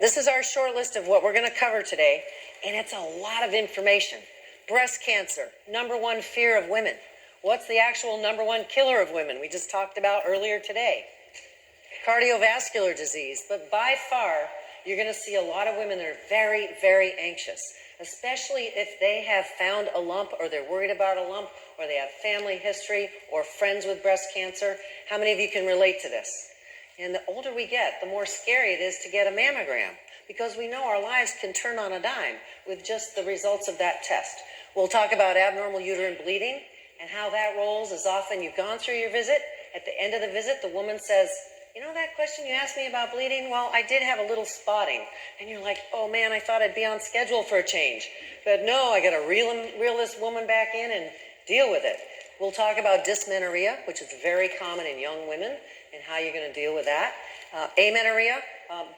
This is our short list of what we're going to cover today, and it's a lot of information. Breast cancer, #1 fear of women. What's the actual #1 killer of women? We just talked about earlier today. Cardiovascular disease, but by far, you're going to see a lot of women that are very, very anxious, especially if they have found a lump or they're worried about a lump or they have family history or friends with breast cancer. How many of you can relate to this? And the older we get, the more scary it is to get a mammogram, because we know our lives can turn on a dime with just the results of that test. We'll talk about abnormal uterine bleeding and how that rolls as often you've gone through your visit. At the end of the visit, the woman says, "You know that question you asked me about bleeding? Well, I did have a little spotting." And you're like, "Oh man, I thought I'd be on schedule for a change." But no, I got to reel this woman back in and deal with it. We'll talk about dysmenorrhea, which is very common in young women, and how you're going to deal with that. Amenorrhea,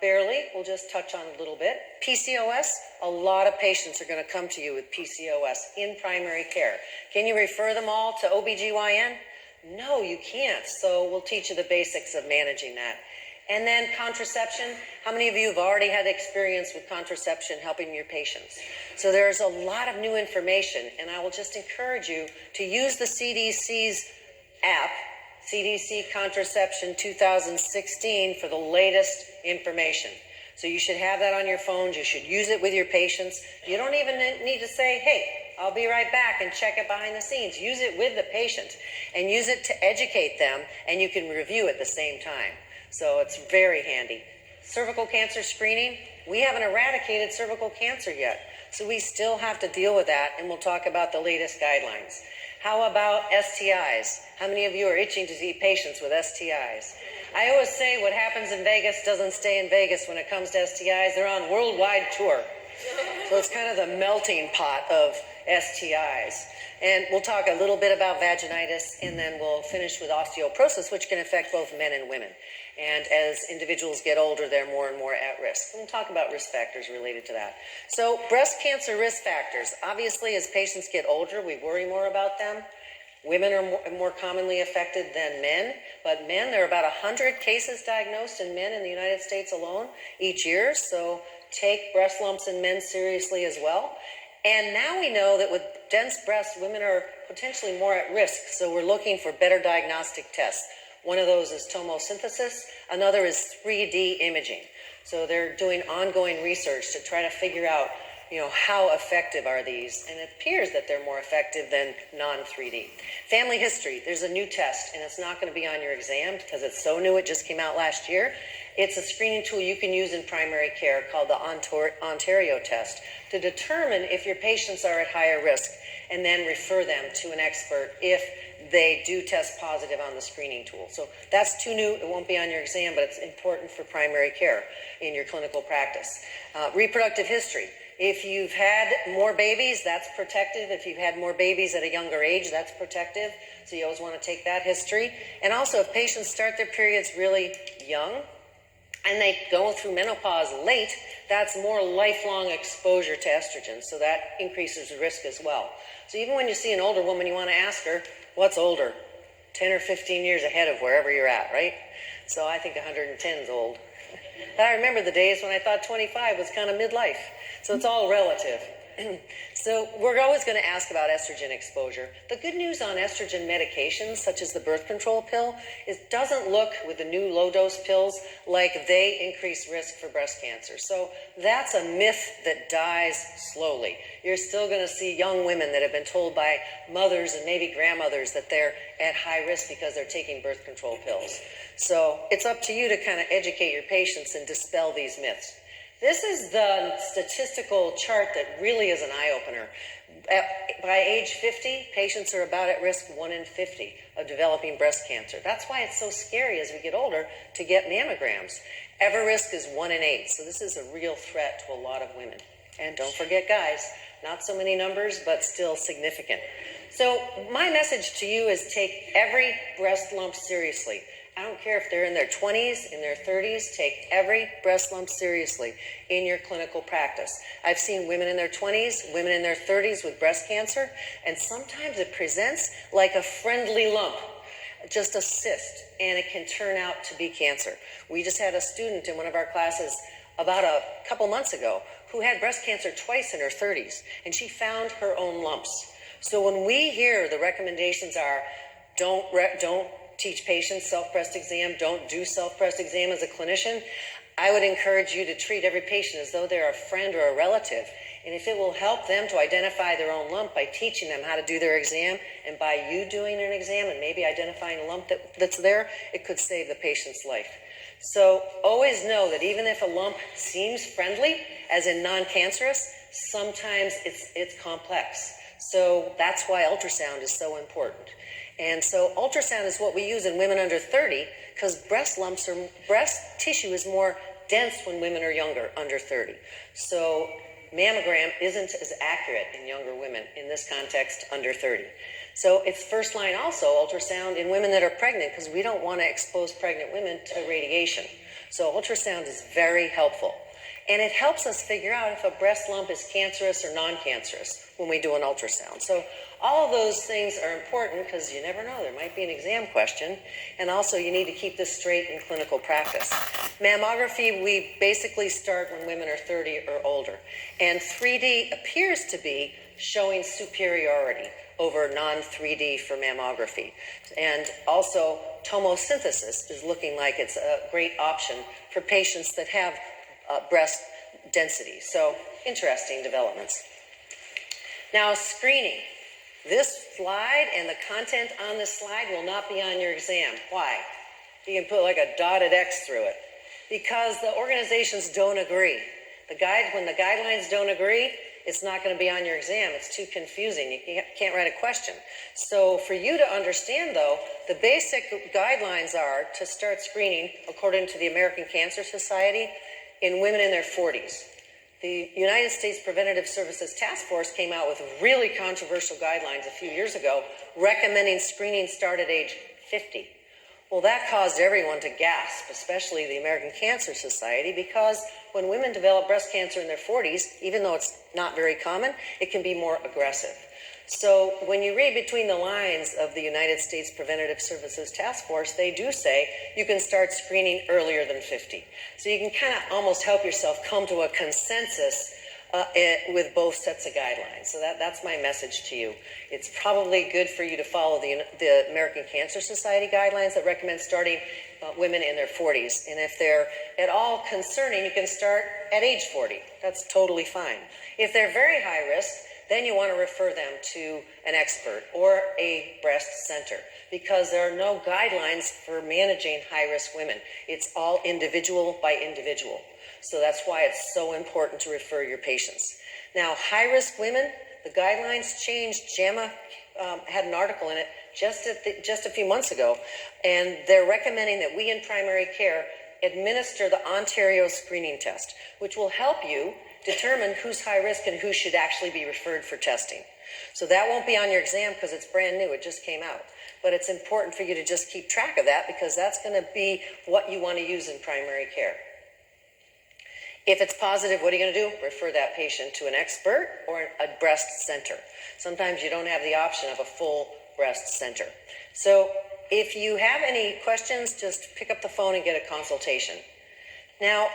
barely. We'll just touch on a little bit. PCOS, a lot of patients are going to come to you with PCOS in primary care. Can you refer them all to OBGYN? No, you can't. So we'll teach you the basics of managing that. And then contraception. How many of you have already had experience with contraception helping your patients? So there's a lot of new information, and I will just encourage you to use the CDC's app, CDC Contraception 2016, for the latest information. So you should have that on your phones. You should use it with your patients. You don't even need to say, "Hey, I'll be right back," and check it behind the scenes. Use it with the patient and use it to educate them, and you can review at the same time. So it's very handy. Cervical cancer screening. We haven't eradicated cervical cancer yet, so we still have to deal with that, and we'll talk about the latest guidelines. How about STIs? How many of you are itching to see patients with STIs? I always say what happens in Vegas doesn't stay in Vegas when it comes to STIs. They're on worldwide tour. So it's kind of the melting pot of STIs. And we'll talk a little bit about vaginitis, and then we'll finish with osteoporosis, which can affect both men and women. And as individuals get older, they're more and more at risk. And we'll talk about risk factors related to that. So breast cancer risk factors. Obviously, as patients get older, we worry more about them. Women are more commonly affected than men, but men, there are about 100 cases diagnosed in men in the United States alone each year, so take breast lumps in men seriously as well. And now we know that with dense breasts, women are potentially more at risk, so we're looking for better diagnostic tests. One of those is tomosynthesis, another is 3D imaging. So they're doing ongoing research to try to figure out how effective are these? And it appears that they're more effective than non-3D. Family history, there's a new test, and it's not going to be on your exam because it's so new, it just came out last year. It's a screening tool you can use in primary care called the Ontario test to determine if your patients are at higher risk, and then refer them to an expert if they do test positive on the screening tool. So that's too new. It won't be on your exam, but it's important for primary care in your clinical practice. Reproductive history. If you've had more babies, that's protective. If you've had more babies at a younger age, that's protective. So you always want to take that history. And also, if patients start their periods really young and they go through menopause late, that's more lifelong exposure to estrogen. So that increases the risk as well. So even when you see an older woman, you want to ask her, what's older? 10 or 15 years ahead of wherever you're at, right? So I think 110 is old. But I remember the days when I thought 25 was kind of midlife. So it's all relative. So we're always going to ask about estrogen exposure. The good news on estrogen medications, such as the birth control pill, is it doesn't look with the new low-dose pills like they increase risk for breast cancer. So that's a myth that dies slowly. You're still going to see young women that have been told by mothers and maybe grandmothers that they're at high risk because they're taking birth control pills. So it's up to you to kind of educate your patients and dispel these myths. This is the statistical chart that really is an eye-opener. By age 50, patients are about at risk 1 in 50 of developing breast cancer. That's why it's so scary as we get older to get mammograms. Ever risk is 1 in 8, so this is a real threat to a lot of women. And don't forget, guys, not so many numbers, but still significant. So my message to you is take every breast lump seriously. I don't care if they're in their 20s, in their 30s, take every breast lump seriously in your clinical practice. I've seen women in their 20s, women in their 30s with breast cancer, and sometimes it presents like a friendly lump, just a cyst, and it can turn out to be cancer. We just had a student in one of our classes about a couple months ago who had breast cancer twice in her 30s, and she found her own lumps. So when we hear the recommendations are, don't teach patients self-breast exam, don't do self-breast exam as a clinician, I would encourage you to treat every patient as though they're a friend or a relative. And if it will help them to identify their own lump by teaching them how to do their exam, and by you doing an exam and maybe identifying a lump that's there, it could save the patient's life. So always know that even if a lump seems friendly, as in non-cancerous, sometimes it's complex. So that's why ultrasound is so important. And so ultrasound is what we use in women under 30 because breast tissue is more dense when women are younger, under 30. So mammogram isn't as accurate in younger women, in this context, under 30. So it's first line also, ultrasound in women that are pregnant, because we don't want to expose pregnant women to radiation. So ultrasound is very helpful. And it helps us figure out if a breast lump is cancerous or non-cancerous when we do an ultrasound. So all of those things are important because you never know, there might be an exam question. And also you need to keep this straight in clinical practice. Mammography, we basically start when women are 30 or older. And 3D appears to be showing superiority over non-3D for mammography. And also tomosynthesis is looking like it's a great option for patients that have breast density. So interesting developments. Now screening. This slide and the content on this slide will not be on your exam. Why? You can put like a dotted X through it. Because the organizations don't agree. When the guidelines don't agree, it's not going to be on your exam. It's too confusing. You can't write a question. So for you to understand, though, the basic guidelines are to start screening, according to the American Cancer Society, in women in their 40s. The United States Preventative Services Task Force came out with really controversial guidelines a few years ago recommending screening start at age 50. Well, that caused everyone to gasp, especially the American Cancer Society, because when women develop breast cancer in their 40s, even though it's not very common, it can be more aggressive. So when you read between the lines of the United States Preventative Services Task Force, they do say you can start screening earlier than 50. So you can kind of almost help yourself come to a consensus with both sets of guidelines. So that's my message to you. It's probably good for you to follow the American Cancer Society guidelines that recommend starting women in their 40s. And if they're at all concerning, you can start at age 40. That's totally fine. If they're very high risk, then you want to refer them to an expert or a breast center, because there are no guidelines for managing high-risk women. It's all individual by individual. So that's why it's so important to refer your patients. Now, high-risk women, the guidelines changed. JAMA had an article in it just a few months ago, and they're recommending that we in primary care administer the Ontario screening test, which will help you determine who's high risk and who should actually be referred for testing. So that won't be on your exam because it's brand new, it just came out. But it's important for you to just keep track of that, because that's going to be what you want to use in primary care. If it's positive, what are you going to do? Refer that patient to an expert or a breast center. Sometimes you don't have the option of a full breast center. So if you have any questions, just pick up the phone and get a consultation. Now,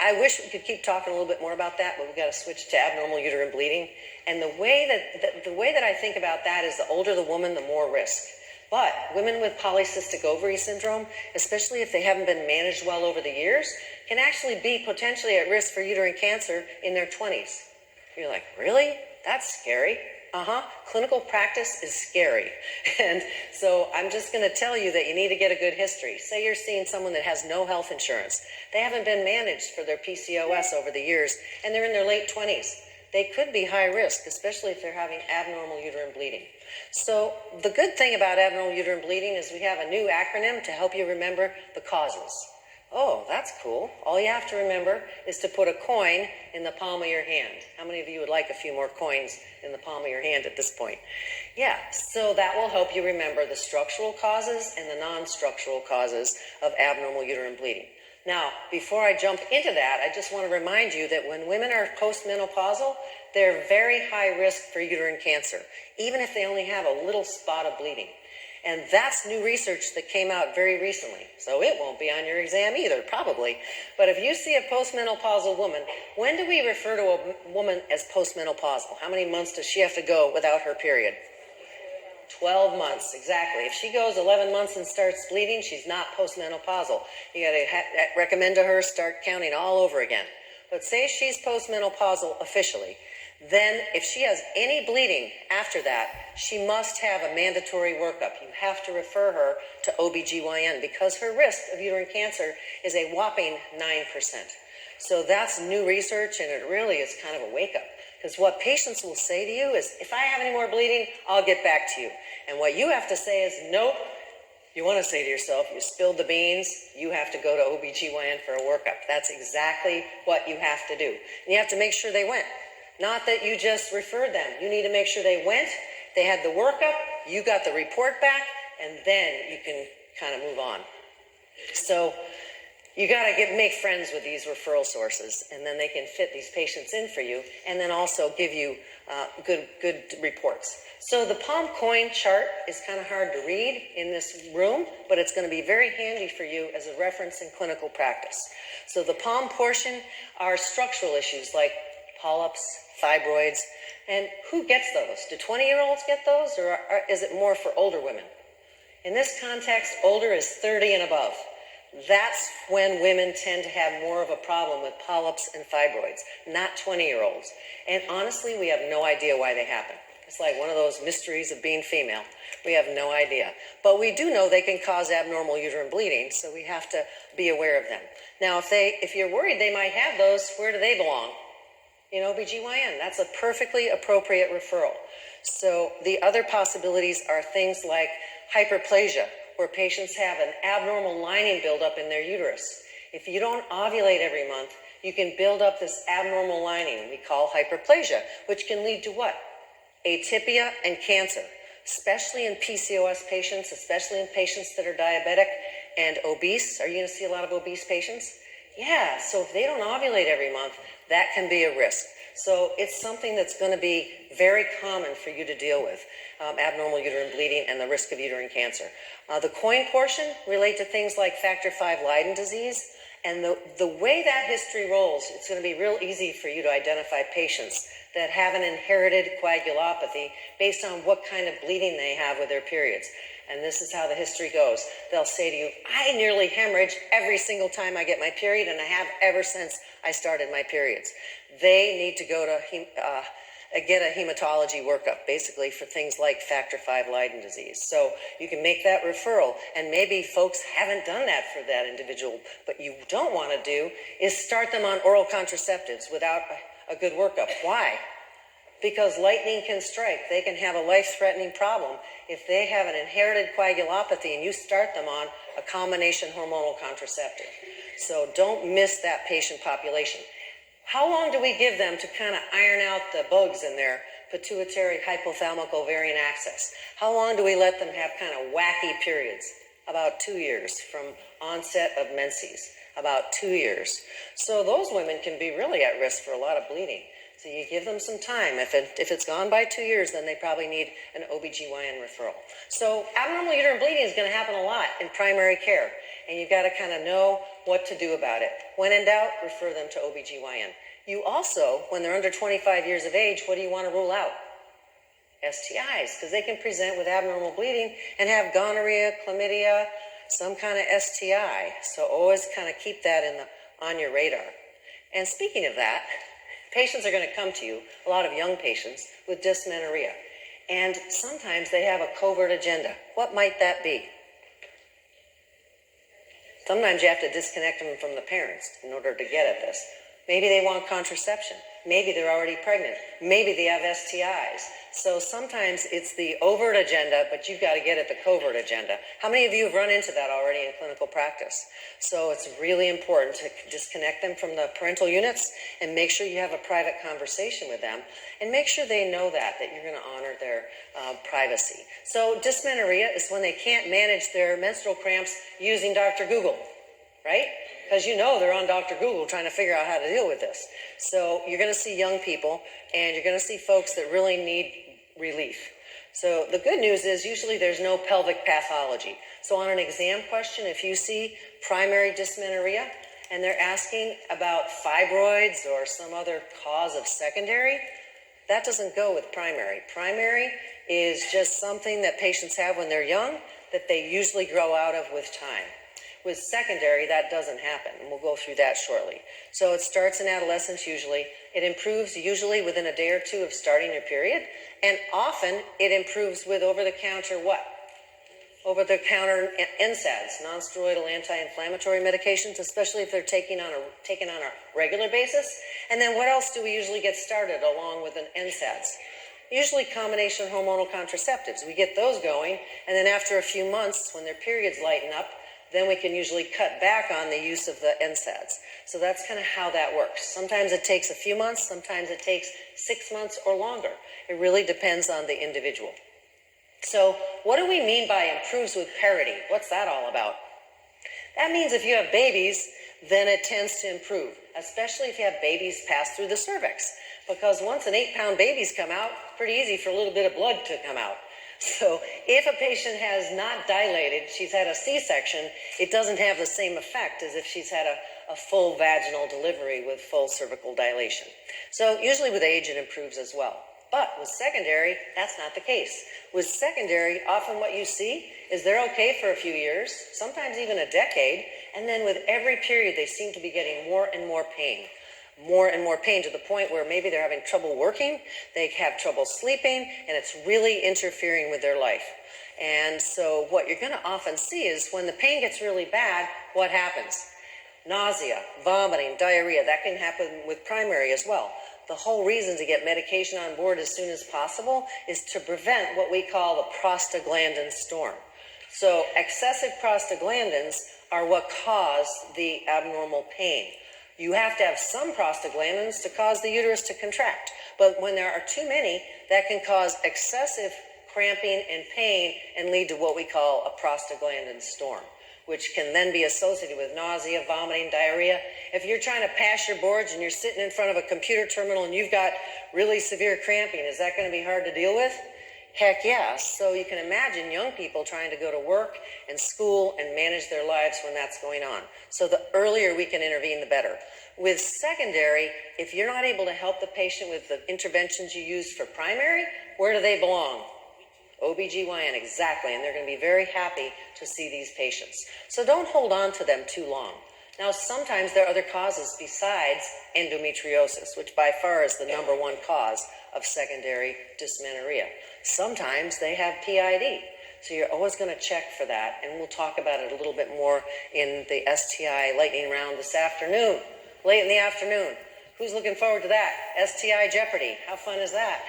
I wish we could keep talking a little bit more about that, but we've got to switch to abnormal uterine bleeding. And the way that I think about that is the older the woman, the more risk. But women with polycystic ovary syndrome, especially if they haven't been managed well over the years, can actually be potentially at risk for uterine cancer in their 20s. You're like, really? That's scary. Clinical practice is scary. And so I'm just going to tell you that you need to get a good history. Say you're seeing someone that has no health insurance. They haven't been managed for their PCOS over the years, and they're in their late 20s. They could be high risk, especially if they're having abnormal uterine bleeding. So the good thing about abnormal uterine bleeding is we have a new acronym to help you remember the causes. Oh, that's cool. All you have to remember is to put a coin in the palm of your hand. How many of you would like a few more coins in the palm of your hand at this point? Yeah, so that will help you remember the structural causes and the non-structural causes of abnormal uterine bleeding. Now, before I jump into that, I just want to remind you that when women are postmenopausal, they're very high risk for uterine cancer, even if they only have a little spot of bleeding. And that's new research that came out very recently. So it won't be on your exam either, probably. But if you see a postmenopausal woman, when do we refer to a woman as postmenopausal? How many months does she have to go without her period? 12 months, exactly. If she goes 11 months and starts bleeding, she's not postmenopausal. You got to recommend to her start counting all over again. But say she's postmenopausal officially, then if she has any bleeding after that, she must have a mandatory workup. You have to refer her to OBGYN because her risk of uterine cancer is a whopping 9%. So that's new research, and it really is kind of a wake-up. Because what patients will say to you is, if I have any more bleeding, I'll get back to you. And what you have to say is, nope. You want to say to yourself, you spilled the beans, you have to go to OBGYN for a workup. That's exactly what you have to do. And you have to make sure they went. Not that you just referred them. You need to make sure they went, they had the workup, you got the report back, and then you can kind of move on. So you got to make friends with these referral sources, and then they can fit these patients in for you, and then also give you good reports. So the palm coin chart is kind of hard to read in this room, but it's going to be very handy for you as a reference in clinical practice. So the palm portion are structural issues like polyps, fibroids, and who gets those? Do 20-year-olds get those, or is it more for older women? In this context, older is 30 and above. That's when women tend to have more of a problem with polyps and fibroids, not 20-year-olds. And honestly, we have no idea why they happen. It's like one of those mysteries of being female. We have no idea. But we do know they can cause abnormal uterine bleeding, so we have to be aware of them. Now, if you're worried they might have those, where do they belong? In OBGYN. That's a perfectly appropriate referral. So the other possibilities are things like hyperplasia, where patients have an abnormal lining buildup in their uterus. If you don't ovulate every month, you can build up this abnormal lining we call hyperplasia, which can lead to what? Atypia and cancer, especially in PCOS patients, especially in patients that are diabetic and obese. Are you going to see a lot of obese patients? Yeah, so if they don't ovulate every month, that can be a risk. So it's something that's going to be very common for you to deal with, abnormal uterine bleeding and the risk of uterine cancer. The coin portion relate to things like factor V Leiden disease. And the way that history rolls, it's going to be real easy for you to identify patients that have an inherited coagulopathy based on what kind of bleeding they have with their periods. And this is how the history goes. They'll say to you, I nearly hemorrhage every single time I get my period, and I have ever since I started my periods. They need to go to get a hematology workup, basically for things like factor V Leiden disease. So you can make that referral, and maybe folks haven't done that for that individual. But you don't want to do is start them on oral contraceptives without a good workup. Why? Because lightning can strike. They can have a life-threatening problem if they have an inherited coagulopathy and you start them on a combination hormonal contraceptive. So don't miss that patient population. How long do we give them to kind of iron out the bugs in their pituitary hypothalamic ovarian axis? How long do we let them have kind of wacky periods? About 2 years from onset of menses, about 2 years. So those women can be really at risk for a lot of bleeding. So you give them some time. If it's gone by 2 years, then they probably need an OBGYN referral. So abnormal uterine bleeding is going to happen a lot in primary care, and you've got to kind of know what to do about it. When in doubt, refer them to OBGYN. You also, when they're under 25 years of age, what do you want to rule out? STIs, because they can present with abnormal bleeding and have gonorrhea, chlamydia, some kind of STI. So always kind of keep that on your radar. And speaking of that, patients are going to come to you, a lot of young patients, with dysmenorrhea. And sometimes they have a covert agenda. What might that be? Sometimes you have to disconnect them from the parents in order to get at this. Maybe they want contraception. Maybe they're already pregnant. Maybe they have STIs. So sometimes it's the overt agenda, but you've got to get at the covert agenda. How many of you have run into that already in clinical practice? So it's really important to disconnect them from the parental units and make sure you have a private conversation with them and make sure they know that you're going to honor their privacy. So dysmenorrhea is when they can't manage their menstrual cramps using Dr. Google, right? Because you know they're on Dr. Google trying to figure out how to deal with this. So you're going to see young people, and you're going to see folks that really need relief. So the good news is usually there's no pelvic pathology. So on an exam question, if you see primary dysmenorrhea and they're asking about fibroids or some other cause of secondary, that doesn't go with primary. Primary is just something that patients have when they're young that they usually grow out of with time. With secondary, that doesn't happen, and we'll go through that shortly. So it starts in adolescence usually. It improves usually within a day or two of starting your period, and often it improves with over-the-counter what? Over-the-counter NSAIDs, non-steroidal anti-inflammatory medications, especially if they're taken on a regular basis. And then what else do we usually get started along with an NSAIDs? Usually combination hormonal contraceptives. We get those going, and then after a few months, when their periods lighten up, then we can usually cut back on the use of the NSAIDs. So that's kind of how that works. Sometimes it takes a few months, sometimes it takes 6 months or longer. It really depends on the individual. So what do we mean by improves with parity? What's that all about? That means if you have babies, then it tends to improve, especially if you have babies pass through the cervix. Because once an 8-pound baby's come out, pretty easy for a little bit of blood to come out. So if a patient has not dilated, she's had a C-section, it doesn't have the same effect as if she's had a full vaginal delivery with full cervical dilation. So usually with age, it improves as well. But with secondary, that's not the case. With secondary, often what you see is they're okay for a few years, sometimes even a decade, and then with every period, they seem to be getting more and more pain. More and more pain to the point where maybe they're having trouble working, they have trouble sleeping, and it's really interfering with their life. And so what you're going to often see is when the pain gets really bad, what happens? Nausea, vomiting, diarrhea, that can happen with primary as well. The whole reason to get medication on board as soon as possible is to prevent what we call the prostaglandin storm. So excessive prostaglandins are what cause the abnormal pain. You have to have some prostaglandins to cause the uterus to contract. But when there are too many, that can cause excessive cramping and pain and lead to what we call a prostaglandin storm, which can then be associated with nausea, vomiting, diarrhea. If you're trying to pass your boards and you're sitting in front of a computer terminal and you've got really severe cramping, is that going to be hard to deal with? Heck yes. So you can imagine young people trying to go to work and school and manage their lives when that's going on. So the earlier we can intervene, the better. With secondary, if you're not able to help the patient with the interventions you use for primary, where do they belong? OBGYN, exactly, and they're going to be very happy to see these patients. So don't hold on to them too long. Now, sometimes there are other causes besides endometriosis, which by far is the #1 cause of secondary dysmenorrhea. Sometimes they have PID, so you're always going to check for that, and we'll talk about it a little bit more in the STI lightning round this afternoon, late in the afternoon. Who's looking forward to that? STI Jeopardy. How fun is that?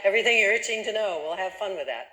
Everything you're itching to know. We'll have fun with that.